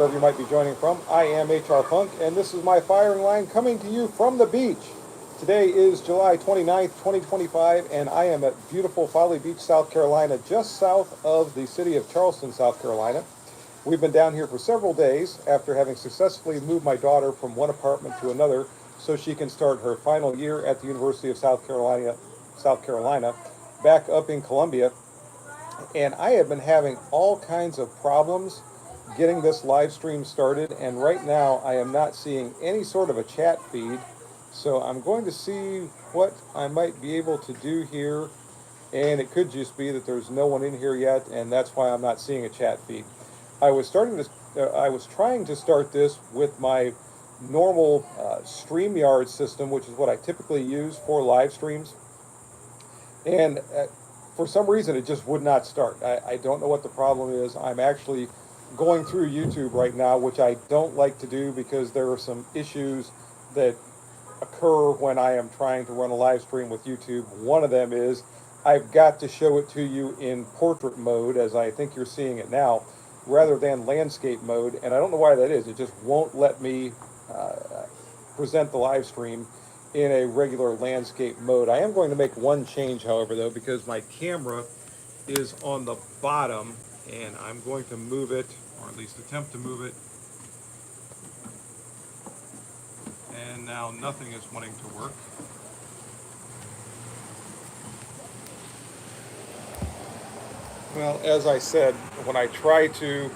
wherever you might be joining from. I am HR Punk, and this is my firing line coming to you from the beach. Today is July 29th, 2025, and I am at beautiful Folly Beach, South Carolina, just south of the city of Charleston, South Carolina. We've been down here for several days after having successfully moved my daughter from one apartment to another so she can start her final year at the University of South Carolina, back up in Columbia. And I have been having all kinds of problems getting this live stream started, and right now I am not seeing any sort of a chat feed. So I'm going to see what I might be able to do here, and it could just be that there's no one in here yet, and that's why I'm not seeing a chat feed. I was trying to start this with my normal StreamYard system, which is what I typically use for live streams, and for some reason it just would not start. I don't know what the problem is. I'm actually going through YouTube right now, which I don't like to do because there are some issues that occur when I am trying to run a live stream with YouTube. One of them is I've got to show it to you in portrait mode, as I think you're seeing it now, rather than landscape mode, and I don't know why that is. It just won't let me present the live stream in a regular landscape mode. I am going to make one change, however, though, because my camera is on the bottom, and I'm going to move it, or at least attempt to move it. And now nothing is wanting to work. Well, as I said, when I try to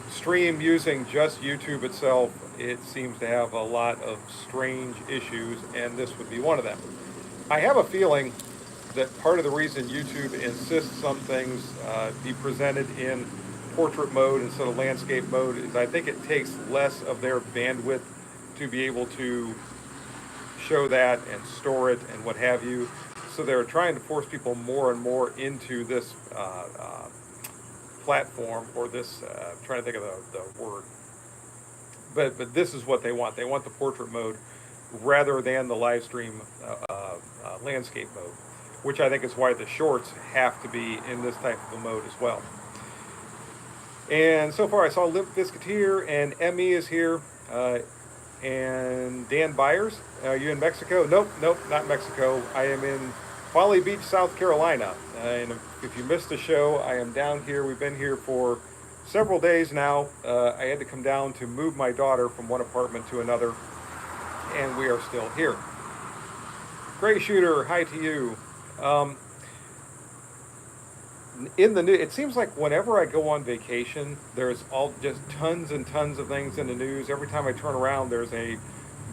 stream using just YouTube itself, it seems to have a lot of strange issues, and this would be one of them. I have a feeling that part of the reason YouTube insists some things be presented in portrait mode instead of landscape mode is I think it takes less of their bandwidth to be able to show that and store it and what have you. So they're trying to force people more and more into this platform, or this, I'm trying to think of the word. But this is what they want. They want the portrait mode rather than the live stream landscape mode, which I think is why the shorts have to be in this type of a mode as well. And so far I saw Limp Bizkit here, and Emmy is here, and Dan Byers. Are you in Mexico? Nope, not Mexico. I am in Folly Beach, South Carolina. And if you missed the show, I am down here. We've been here for several days now. I had to come down to move my daughter from one apartment to another, and we are still here. Gray Shooter, hi to you. In the news, it seems like whenever I go on vacation, there's all just tons and tons of things in the news. Every time I turn around, there's a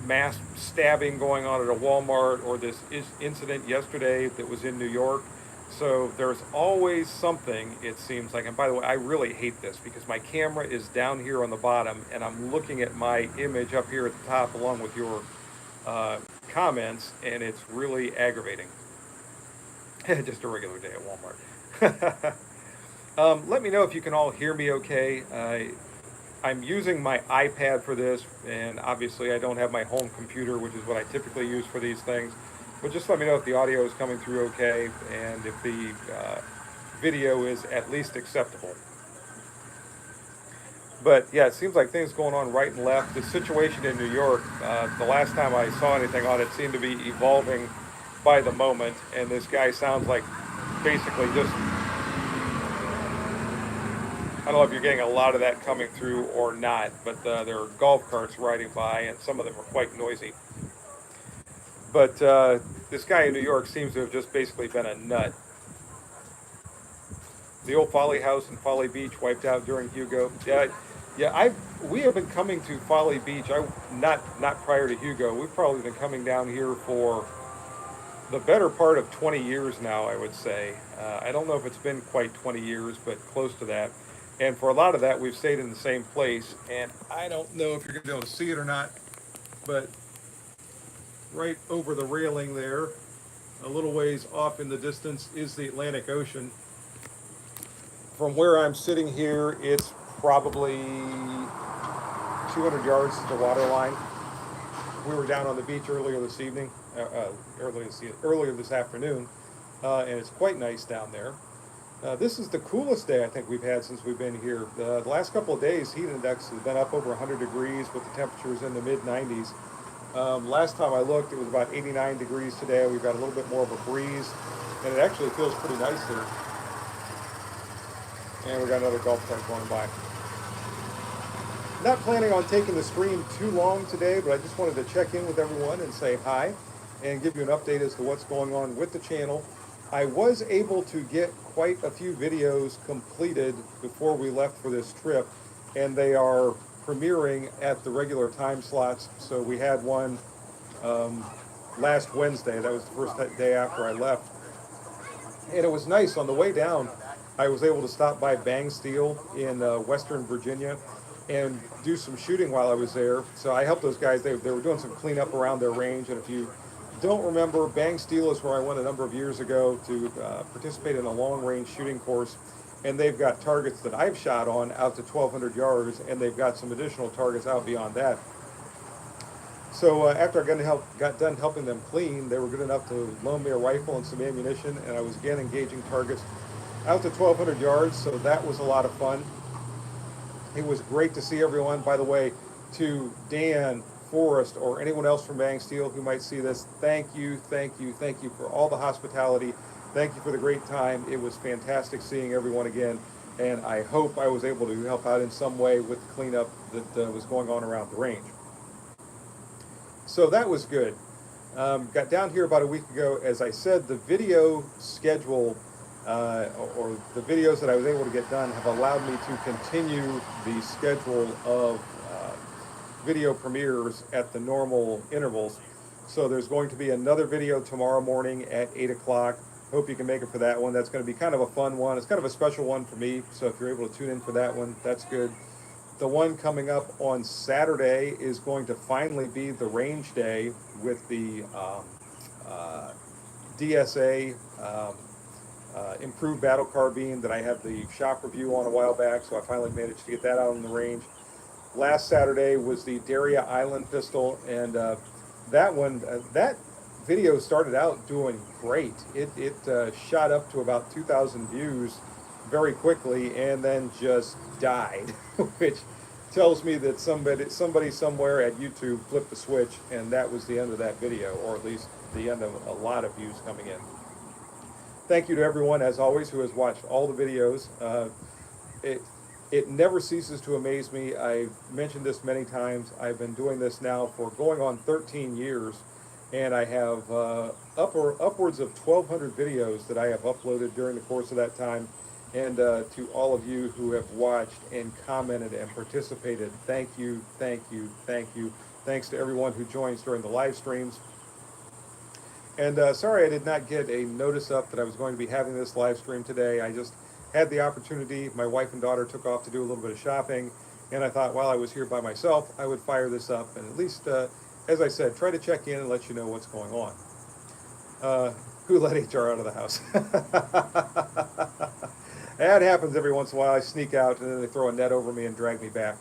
mass stabbing going on at a Walmart, or this incident yesterday that was in New York. So there's always something, it seems like. And by the way, I really hate this because my camera is down here on the bottom, and I'm looking at my image up here at the top along with your comments, and it's really aggravating. Just a regular day at Walmart. Let me know if you can all hear me okay. I'm using my iPad for this, and obviously I don't have my home computer, which is what I typically use for these things. But just let me know if the audio is coming through okay, and if the video is at least acceptable. But yeah, it seems like things going on right and left. The situation in New York, the last time I saw anything on it, seemed to be evolving by the moment, and this guy sounds like basically just, I don't know if you're getting a lot of that coming through or not, but there are golf carts riding by, and some of them are quite noisy. But this guy in New York seems to have just basically been a nut. The old Folly House in Folly Beach wiped out during Hugo. We have been coming to Folly Beach. Not prior to Hugo. We've probably been coming down here for the better part of 20 years now, I would say. I don't know if it's been quite 20 years, but close to that. And for a lot of that, we've stayed in the same place. And I don't know if you're going to be able to see it or not, but right over the railing there, a little ways off in the distance, is the Atlantic Ocean. From where I'm sitting here, it's probably 200 yards to the water line. We were down on the beach earlier this afternoon, and it's quite nice down there. This is the coolest day I think we've had since we've been here. The last couple of days, heat index has been up over 100 degrees with the temperatures in the mid 90s. Last time I looked, it was about 89 degrees today. We've got a little bit more of a breeze, and it actually feels pretty nice here. And we got another golf cart going by. Not planning on taking the stream too long today, but I just wanted to check in with everyone and say hi and give you an update as to what's going on with the channel. I was able to get quite a few videos completed before we left for this trip, and they are premiering at the regular time slots. So we had one last Wednesday. That was the first day after I left. And it was nice. On the way down, I was able to stop by Bang Steel in Western Virginia and do some shooting while I was there. So I helped those guys. They were doing some cleanup around their range. And if you don't remember, Bang Steel is where I went a number of years ago to participate in a long-range shooting course. And they've got targets that I've shot on out to 1,200 yards, and they've got some additional targets out beyond that. So after I got done helping them clean, they were good enough to loan me a rifle and some ammunition, and I was again engaging targets out to 1,200 yards, so that was a lot of fun. It was great to see everyone. By the way, to Dan, Forrest, or anyone else from Bang Steel who might see this, thank you for all the hospitality. Thank you for the great time. It was fantastic seeing everyone again, and I hope I was able to help out in some way with the cleanup that was going on around the range. So that was good. Got down here about a week ago. As I said, the video schedule or the videos that I was able to get done have allowed me to continue the schedule of video premieres at the normal intervals. So there's going to be another video tomorrow morning at 8 o'clock. Hope you can make it for that one. That's going to be kind of a fun one. It's kind of a special one for me, so if you're able to tune in for that one, that's good. The one coming up on Saturday is going to finally be the range day with the DSA improved battle carbine that I had the shop review on a while back, so I finally managed to get that out on the range. Last Saturday was the Daria Island pistol, and that video started out doing great. It shot up to about 2,000 views very quickly and then just died, which tells me that somebody somewhere at YouTube flipped the switch, and that was the end of that video, or at least the end of a lot of views coming in. Thank you to everyone, as always, who has watched all the videos. It never ceases to amaze me. I've mentioned this many times. I've been doing this now for going on 13 years, and I have upwards of 1,200 videos that I have uploaded during the course of that time. And to all of you who have watched and commented and participated, thank you. Thanks to everyone who joins during the live streams. And sorry I did not get a notice up that I was going to be having this live stream today. I just had the opportunity. My wife and daughter took off to do a little bit of shopping, and I thought while I was here by myself, I would fire this up and at least, as I said, try to check in and let you know what's going on. Who let HR out of the house? That happens every once in a while. I sneak out, and then they throw a net over me and drag me back.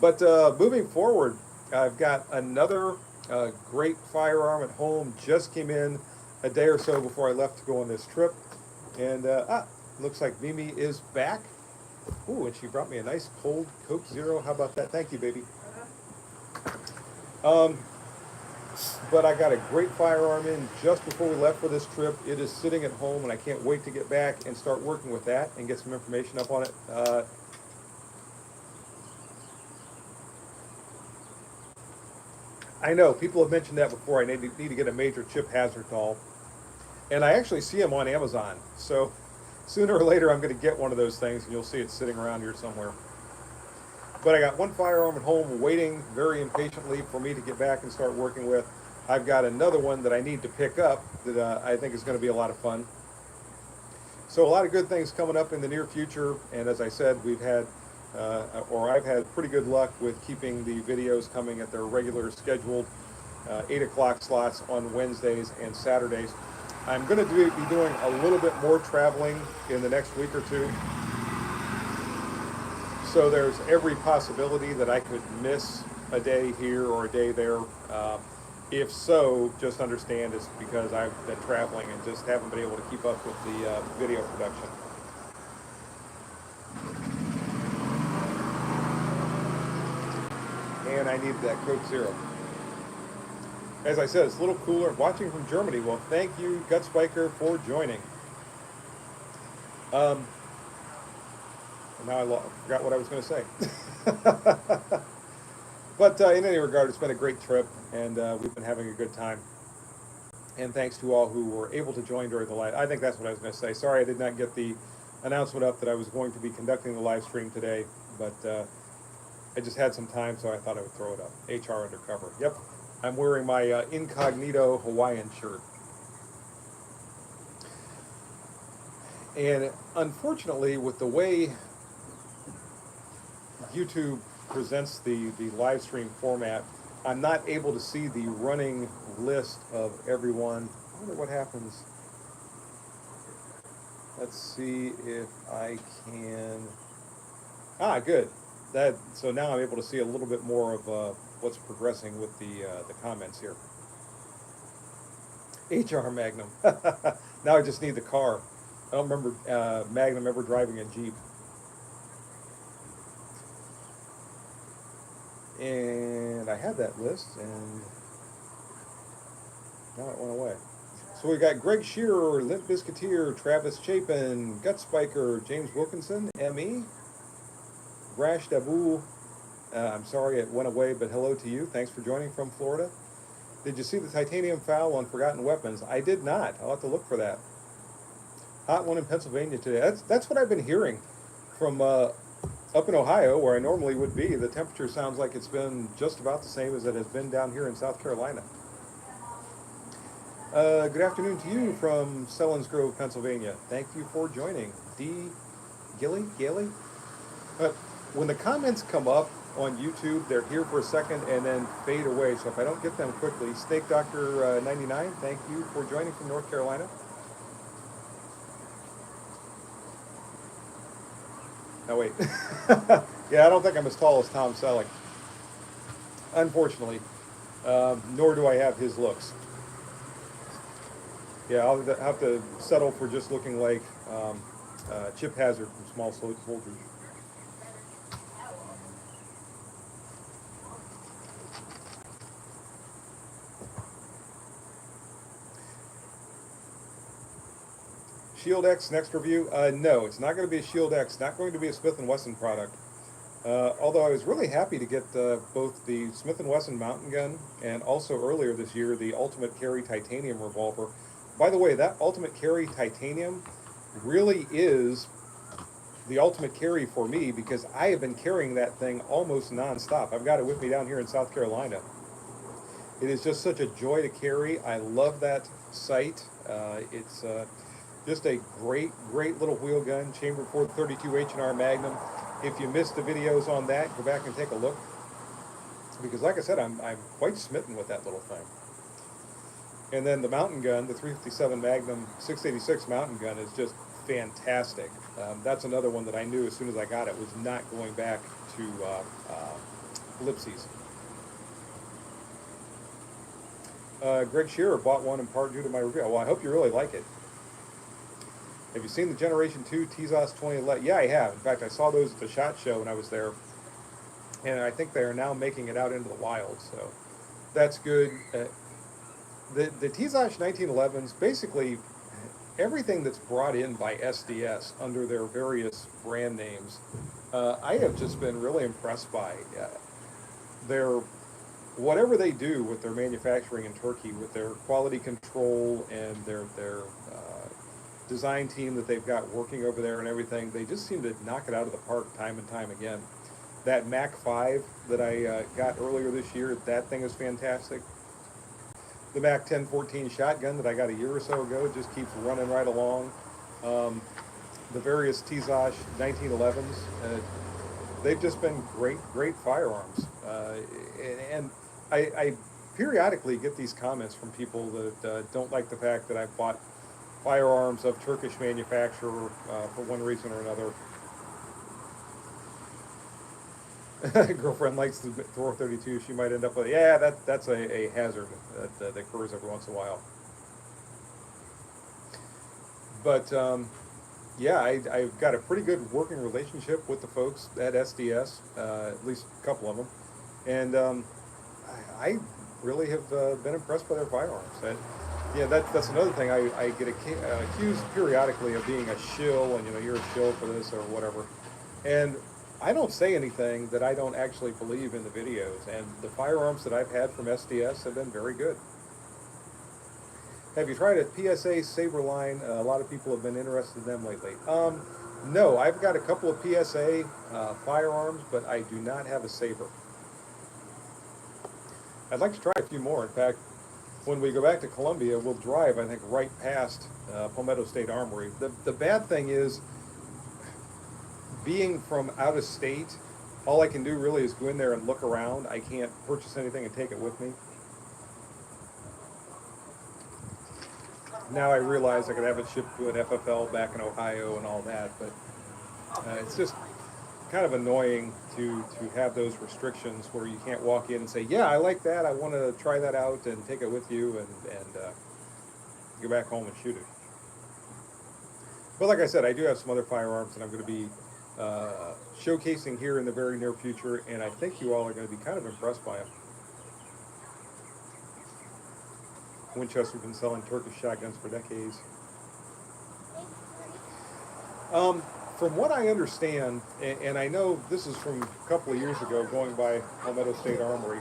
But moving forward, I've got another great firearm at home. Just came in a day or so before I left to go on this trip. And looks like Mimi is back. Ooh, and she brought me a nice cold Coke Zero. How about that? Thank you, baby. But I got a great firearm in just before we left for this trip. It is sitting at home, and I can't wait to get back and start working with that and get some information up on it. I know, people have mentioned that before. I need to get a Major Chip Hazard doll. And I actually see them on Amazon. So sooner or later, I'm going to get one of those things, and you'll see it sitting around here somewhere. But I got one firearm at home waiting very impatiently for me to get back and start working with. I've got another one that I need to pick up that I think is going to be a lot of fun. So a lot of good things coming up in the near future. And as I said, we've had, I've had pretty good luck with keeping the videos coming at their regular scheduled 8 o'clock slots on Wednesdays and Saturdays. I'm going to be doing a little bit more traveling in the next week or two. So there's every possibility that I could miss a day here or a day there. If so, just understand it's because I've been traveling and just haven't been able to keep up with the video production. And I needed that Coke Zero. As I said, it's a little cooler. Watching from Germany. Well, thank you, Gutspiker, for joining. Um, now forgot what I was going to say. But in any regard, it's been a great trip, and we've been having a good time. And thanks to all who were able to join during the live. I think that's what I was going to say. Sorry, I did not get the announcement up that I was going to be conducting the live stream today, but I just had some time, so I thought I would throw it up. HR Undercover. Yep, I'm wearing my incognito Hawaiian shirt. And unfortunately, with the way YouTube presents the live stream format, I'm not able to see the running list of everyone. I wonder what happens. Let's see if I can. Ah, good. So now I'm able to see a little bit more of what's progressing with the comments here. HR Magnum. Now I just need the car. I don't remember Magnum ever driving a Jeep. And I had that list, and now it went away. So we got Greg Shearer, Limp Biscuiteer, Travis Chapin, Gutspiker, James Wilkinson, ME, Rash Dabu. I'm sorry it went away, but hello to you. Thanks for joining from Florida. Did you see the titanium foul on Forgotten Weapons? I did not. I'll have to look for that. Hot one in Pennsylvania today. That's what I've been hearing from up in Ohio, where I normally would be. The temperature sounds like it's been just about the same as it has been down here in South Carolina. Good afternoon to you from Selinsgrove, Pennsylvania. Thank you for joining. D. Gilly? But when the comments come up on YouTube, they're here for a second and then fade away. So if I don't get them quickly, Snake Doctor 99, thank you for joining from North Carolina. No, wait. Yeah, I don't think I'm as tall as Tom Selleck. Unfortunately. Nor do I have his looks. Yeah, I'll have to settle for just looking like Chip Hazard from Small Soldiers. Shield X next review? No, it's not going to be a Shield X. Not going to be a Smith & Wesson product. Although I was really happy to get both the Smith & Wesson mountain gun and also earlier this year the Ultimate Carry Titanium revolver. By the way, that Ultimate Carry Titanium really is the ultimate carry for me because I have been carrying that thing almost nonstop. I've got it with me down here in South Carolina. It is just such a joy to carry. I love that sight. It's just a great little wheel gun, chambered 432 H&R Magnum. If you missed the videos on that, go back and take a look. Because like I said, I'm quite smitten with that little thing. And then the mountain gun, the 357 Magnum 686 mountain gun is just fantastic. That's another one that I knew as soon as I got it was not going back to Lipsy's. Greg Shearer bought one in part due to my review. Well, I hope you really like it. Have you seen the Generation 2 Tezos 2011? Yeah, I have. In fact, I saw those at the SHOT Show when I was there. And I think they are now making it out into the wild, so that's good. The Tezos 1911s, basically everything that's brought in by SDS under their various brand names, I have just been really impressed by. Whatever they do with their manufacturing in Turkey, with their quality control and their design team that they've got working over there and everything, they just seem to knock it out of the park time and time again. That Mac 5 that I got earlier this year, that thing is fantastic. The Mac 1014 shotgun that I got a year or so ago just keeps running right along. The various Tezos 1911s, they've just been great firearms. And I periodically get these comments from people that don't like the fact that I've bought firearms of Turkish manufacturer for one reason or another. Girlfriend likes the Thor 32. She might end up with, yeah, that's a hazard that occurs every once in a while. But yeah, I've got a pretty good working relationship with the folks at SDS, at least a couple of them, and I really have been impressed by their firearms. And yeah, that's another thing. I get accused periodically of being a shill, and you're a shill for this or whatever, and I don't say anything that I don't actually believe in the videos. And the firearms that I've had from SDS have been very good. Have you tried a PSA Saberline? A lot of people have been interested in them lately. No, I've got a couple of PSA firearms, but I do not have a Saber. I'd like to try a few more. In fact, when we go back to Columbia, we'll drive, I think, right past Palmetto State Armory. The bad thing is, being from out of state, all I can do really is go in there and look around. I can't purchase anything and take it with me. Now I realize I could have it shipped to an FFL back in Ohio and all that, but it's just kind of annoying to have those restrictions where you can't walk in and say, yeah, I like that, I want to try that out and take it with you and go back home and shoot it. But like I said, I do have some other firearms that I'm going to be showcasing here in the very near future, and I think you all are going to be kind of impressed by them. Winchester's been selling Turkish shotguns for decades. From what I understand, and I know this is from a couple of years ago, going by Palmetto State Armory,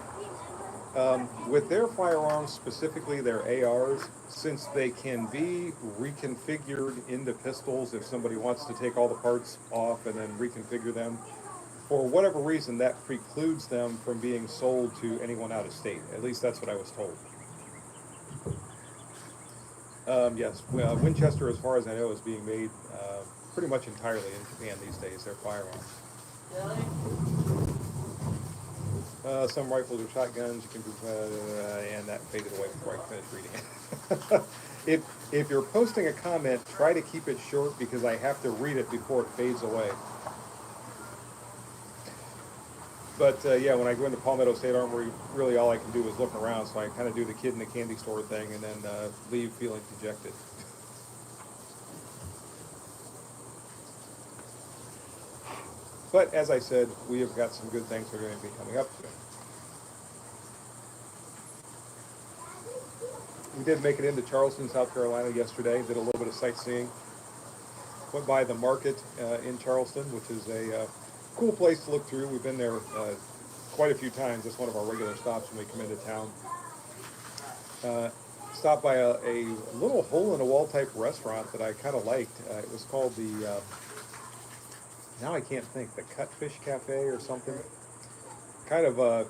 with their firearms, specifically their ARs, since they can be reconfigured into pistols if somebody wants to take all the parts off and then reconfigure them, for whatever reason, that precludes them from being sold to anyone out of state. At least that's what I was told. Yes, Winchester, as far as I know, is being made pretty much entirely in Japan these days, their firearms. Some rifles or shotguns, you can do, and that faded away before I finished reading it. If you're posting a comment, try to keep it short because I have to read it before it fades away. But yeah, when I go into Palmetto State Armory, really all I can do is look around, so I kind of do the kid in the candy store thing and then leave feeling dejected. But as I said, we have got some good things that are going to be coming up soon. We did make it into Charleston, South Carolina yesterday, did a little bit of sightseeing. Went by the market in Charleston, which is a cool place to look through. We've been there quite a few times. That's one of our regular stops when we come into town. Stopped by a little hole-in-the-wall type restaurant that I kind of liked. It was called the, now I can't think, the Cutfish Cafe or something. Kind of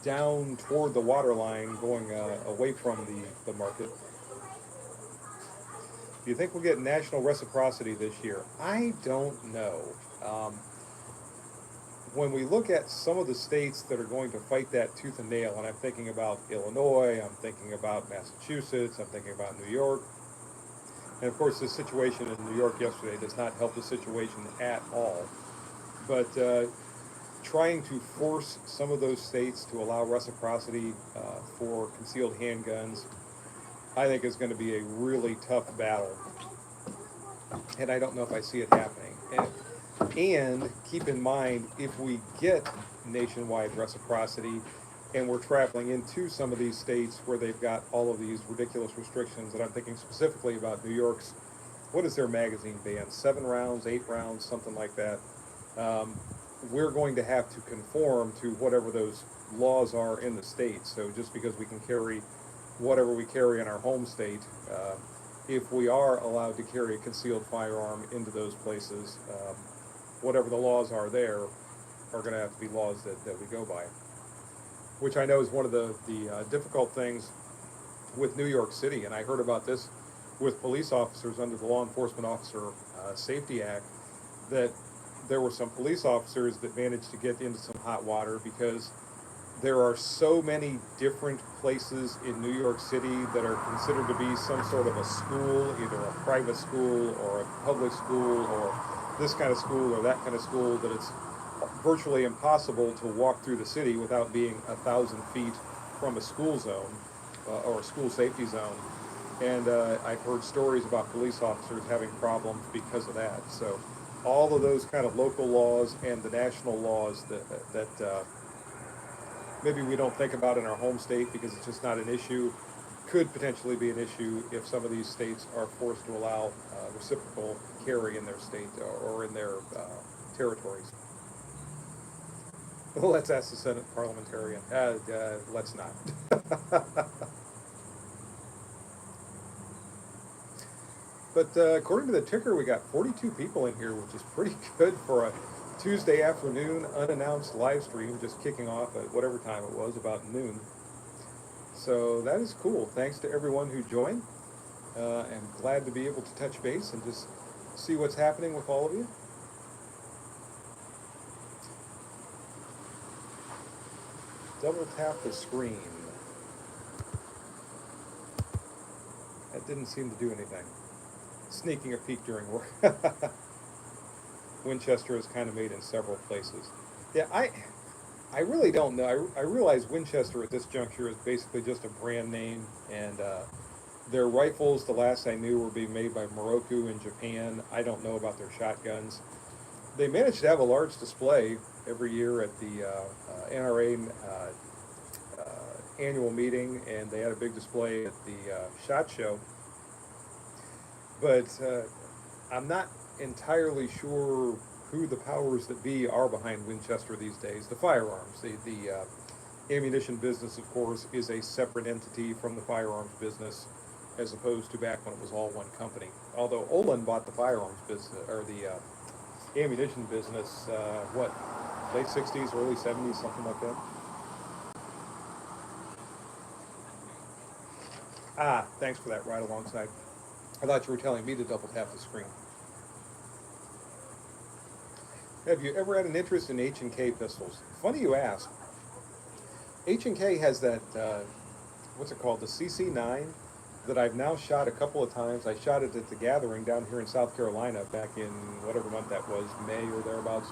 down toward the water line, going away from the market. Do you think we'll get national reciprocity this year? I don't know. When we look at some of the states that are going to fight that tooth and nail, and I'm thinking about Illinois, I'm thinking about Massachusetts, I'm thinking about New York, and of course the situation in New York yesterday does not help the situation at all, but trying to force some of those states to allow reciprocity for concealed handguns, I think is going to be a really tough battle, and I don't know if I see it happening. And keep in mind, if we get nationwide reciprocity and we're traveling into some of these states where they've got all of these ridiculous restrictions, and I'm thinking specifically about New York's, what is their magazine ban? 7 rounds, 8 rounds, something like that. We're going to have to conform to whatever those laws are in the state. So just because we can carry whatever we carry in our home state, if we are allowed to carry a concealed firearm into those places, whatever the laws are there are going to have to be laws that we go by. Which I know is one of the difficult things with New York City, and I heard about this with police officers under the Law Enforcement Officer Safety Act, that there were some police officers that managed to get into some hot water because there are so many different places in New York City that are considered to be some sort of a school, either a private school or a public school or this kind of school or that kind of school, that it's virtually impossible to walk through the city without being 1,000 feet from a school zone or a school safety zone. And I've heard stories about police officers having problems because of that. So all of those kind of local laws and the national laws that maybe we don't think about in our home state because it's just not an issue, could potentially be an issue if some of these states are forced to allow reciprocal carry in their state or in their territories. Well, let's ask the Senate parliamentarian. Let's not. But according to the ticker, we got 42 people in here, which is pretty good for a Tuesday afternoon unannounced live stream, just kicking off at whatever time it was, about noon. So that is cool. Thanks to everyone who joined. I'm glad to be able to touch base and just see what's happening with all of you. Double tap the screen. That didn't seem to do anything. Sneaking a peek during work. Winchester is kind of made in several places. Yeah, I really don't know. I realize Winchester at this juncture is basically just a brand name, and their rifles, the last I knew, were being made by Moroku in Japan. I don't know about their shotguns. They managed to have a large display every year at the NRA annual meeting, and they had a big display at the SHOT Show. But I'm not entirely sure who the powers that be are behind Winchester these days. The firearms, the ammunition business, of course, is a separate entity from the firearms business, as opposed to back when it was all one company. Although Olin bought the firearms business, or the ammunition business, late 60s, early 70s, something like that. Ah, thanks for that, right alongside. I thought you were telling me to double tap the screen. Have you ever had an interest in H&K pistols? Funny you ask. H&K has that, what's it called, the CC9, that I've now shot a couple of times. I shot it at the Gathering down here in South Carolina back in whatever month that was, May or thereabouts.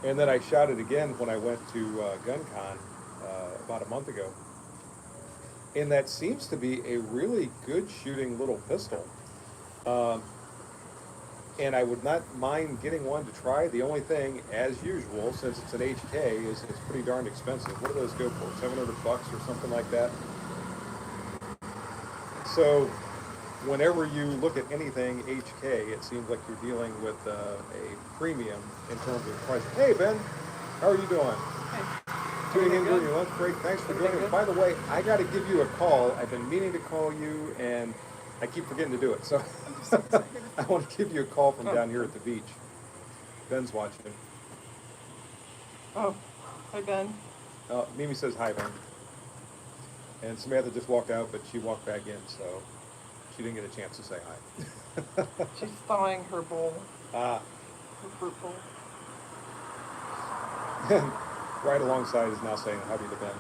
And then I shot it again when I went to GunCon about a month ago. And that seems to be a really good shooting little pistol. And I would not mind getting one to try. The only thing, as usual, since it's an HK, is it's pretty darn expensive. What do those go for? $700 or something like that? So whenever you look at anything HK, it seems like you're dealing with a premium in terms of price. Hey, Ben, how are you doing? Hey. Tuning in during your lunch break. Thanks for joining us. By the way, I got to give you a call. I've been meaning to call you, and I keep forgetting to do it. So I want to give you a call from down here at the beach. Ben's watching. Oh, hi, Ben. Mimi says hi, Ben. And Samantha just walked out, but she walked back in, so she didn't get a chance to say hi. She's thawing her bowl. Her fruit bowl. Right alongside is now saying howdy to Ben.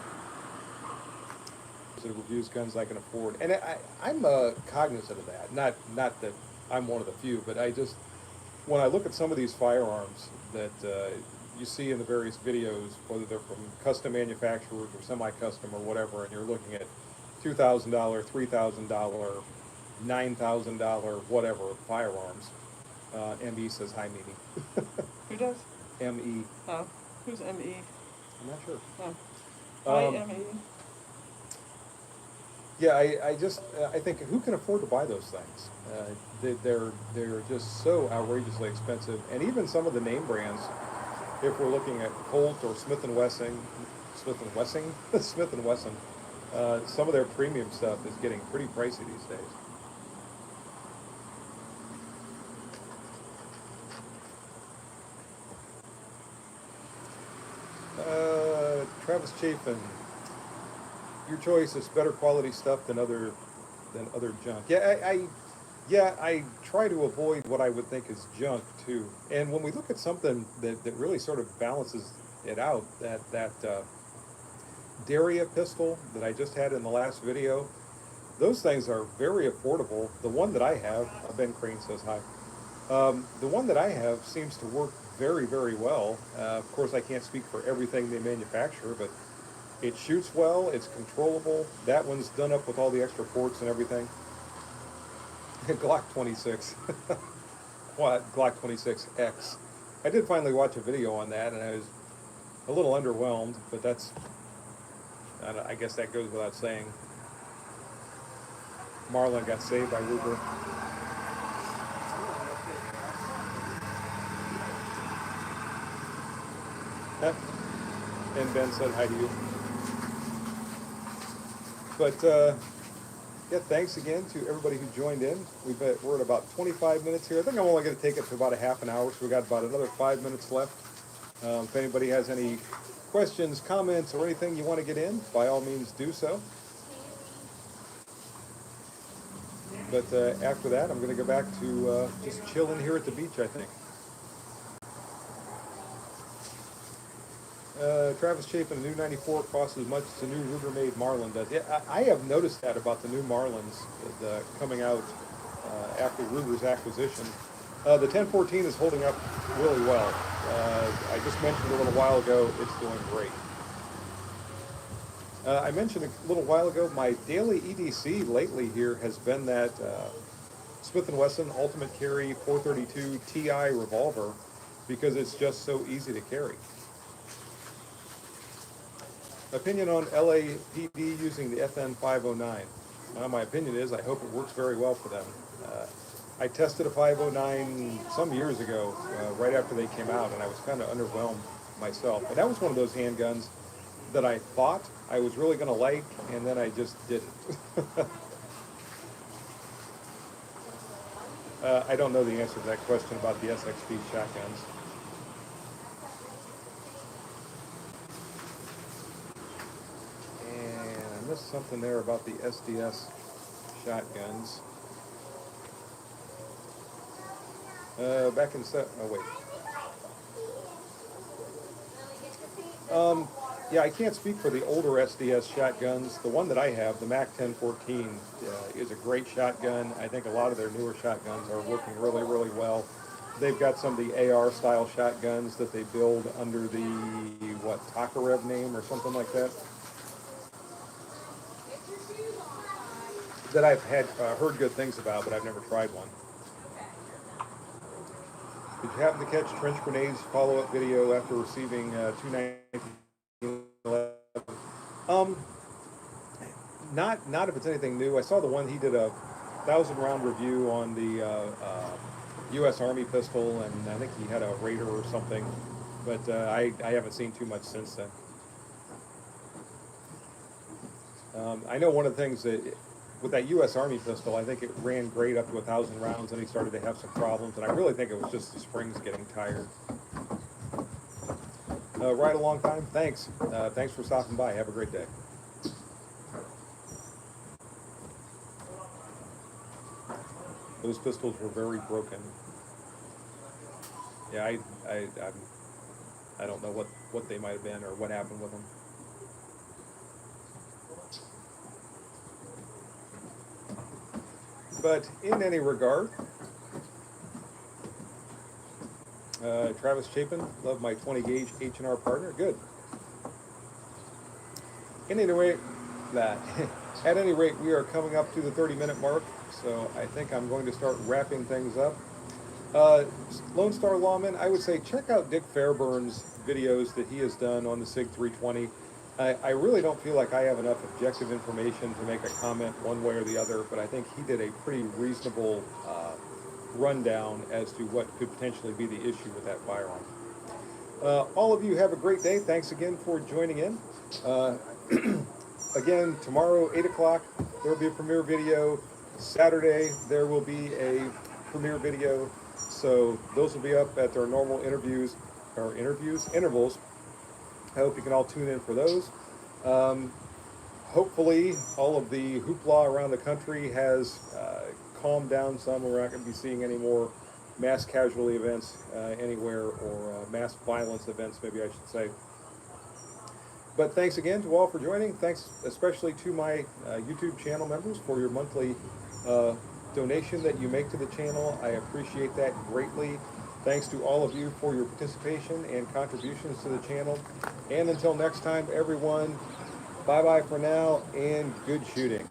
It reviews guns I can afford, and I'm cognizant of that. Not that I'm one of the few, but I just, when I look at some of these firearms that you see in the various videos, whether they're from custom manufacturers or semi-custom or whatever, and you're looking at $2,000, $3,000, $9,000, whatever firearms. ME says hi, Mimi. Who does? ME. Oh, who's ME? I'm not sure. Oh. Hi, ME. Yeah, I think who can afford to buy those things? They're just so outrageously expensive, and even some of the name brands, if we're looking at Colt or Smith and Wesson, Smith and Wesson, some of their premium stuff is getting pretty pricey these days. Travis Chafin, your choice is better quality stuff than other junk. Yeah, I try to avoid what I would think is junk too. And when we look at something that really sort of balances it out, that Daria pistol that I just had in the last video, those things are very affordable. The one that I have, Ben Crane says hi. The one that I have seems to work very, very well. Of course, I can't speak for everything they manufacture, but it shoots well, it's controllable. That one's done up with all the extra ports and everything. Glock 26. What? Glock 26X. I did finally watch a video on that, and I was a little underwhelmed, but I guess that goes without saying. Marlin got saved by Ruger. Huh? And Ben said hi to you. But yeah, thanks again to everybody who joined in. We're at about 25 minutes here. I think I'm only going to take it to about a half an hour, so we got about another 5 minutes left. If anybody has any questions, comments, or anything you want to get in, by all means do so. But after that, I'm going to go back to just chilling here at the beach, I think. Travis Chapin, a new 94 costs as much as a new Ruger-made Marlin does. Yeah, I have noticed that about the new Marlins coming out after Ruger's acquisition. The 1014 is holding up really well. I just mentioned a little while ago, it's doing great. I mentioned a little while ago, my daily EDC lately here has been that Smith & Wesson Ultimate Carry 432 Ti revolver, because it's just so easy to carry. Opinion on LAPD using the FN 509. My opinion is I hope it works very well for them. I tested a 509 some years ago, right after they came out, and I was kind of underwhelmed myself. And that was one of those handguns that I thought I was really going to like, and then I just didn't. I don't know the answer to that question about the SXP shotguns. And I missed something there about the SDS shotguns. Back in yeah, I can't speak for the older SDS shotguns. The one that I have, the MAC 1014, is a great shotgun. I think a lot of their newer shotguns are working really, really well. They've got some of the AR style shotguns that they build under the, Tokarev name or something like that. That I've heard good things about, but I've never tried one. Did you happen to catch Trench Grenade's follow-up video after receiving 21911? Not if it's anything new. I saw the one he did a 1,000-round review on the U.S. Army pistol, and I think he had a Raider or something, but I haven't seen too much since then. I know one of the things that with that U.S. Army pistol, I think it ran great up to 1,000 rounds, and he started to have some problems, and I really think it was just the springs getting tired. Right a long time. Thanks. Thanks for stopping by. Have a great day. Those pistols were very broken. Yeah, I don't know what they might have been or what happened with them. But in any regard, Travis Chapin, love my 20 gauge H&R partner. Good. At any rate, we are coming up to the 30-minute mark, so I think I'm going to start wrapping things up. Lone Star Lawman, I would say check out Dick Fairburn's videos that he has done on the SIG 320. I really don't feel like I have enough objective information to make a comment one way or the other, but I think he did a pretty reasonable rundown as to what could potentially be the issue with that firearm. All of you have a great day. Thanks again for joining in. Again, tomorrow, 8 o'clock, there will be a premiere video. Saturday, there will be a premiere video. So those will be up at their normal intervals. I hope you can all tune in for those. Hopefully, all of the hoopla around the country has calmed down some. We're not going to be seeing any more mass casualty events anywhere, or mass violence events, maybe I should say. But thanks again to all for joining. Thanks especially to my YouTube channel members for your monthly donation that you make to the channel. I appreciate that greatly. Thanks to all of you for your participation and contributions to the channel. And until next time, everyone, bye-bye for now and good shooting.